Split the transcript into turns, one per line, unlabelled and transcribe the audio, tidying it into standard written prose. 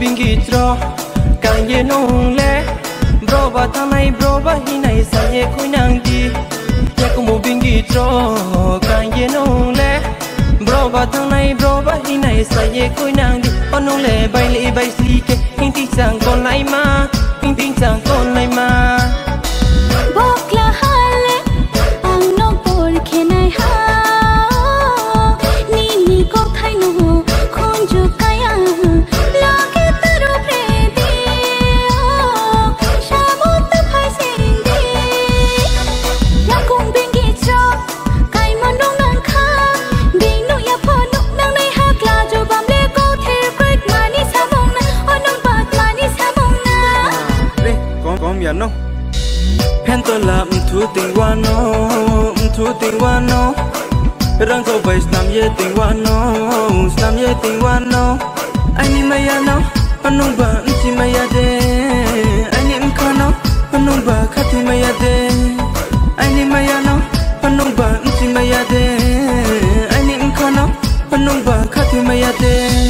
bingi tro càng ye nong le bro ba thang này bro ba hi này sa ye khoi nang di ye ko mo bingi tro càng ye nong le bro ba thang này bro ba hi này sa ye khoi nang di nong le bay si ke hin ti sang con lại ma hin ti sang con lại ma
bokla hale ang no por ke nai ha ni ni ko thai no khon ju kaya la ke taro pre di shamo ta phai sing di ya kong bengi cho kai mon nong nang kha ding no ya pho no nang nai ha kla jo bam le ko the great mani sa mong na onong pat mani sa mong na
re kom ya no pen to la thu tình wa no rang so bai nam ye tình wa no anh ni maya no anong ba si maya de anh ni mka no anong ba khati maya de anh ni maya no anong ba si maya de anh ni mka no anong ba khati maya de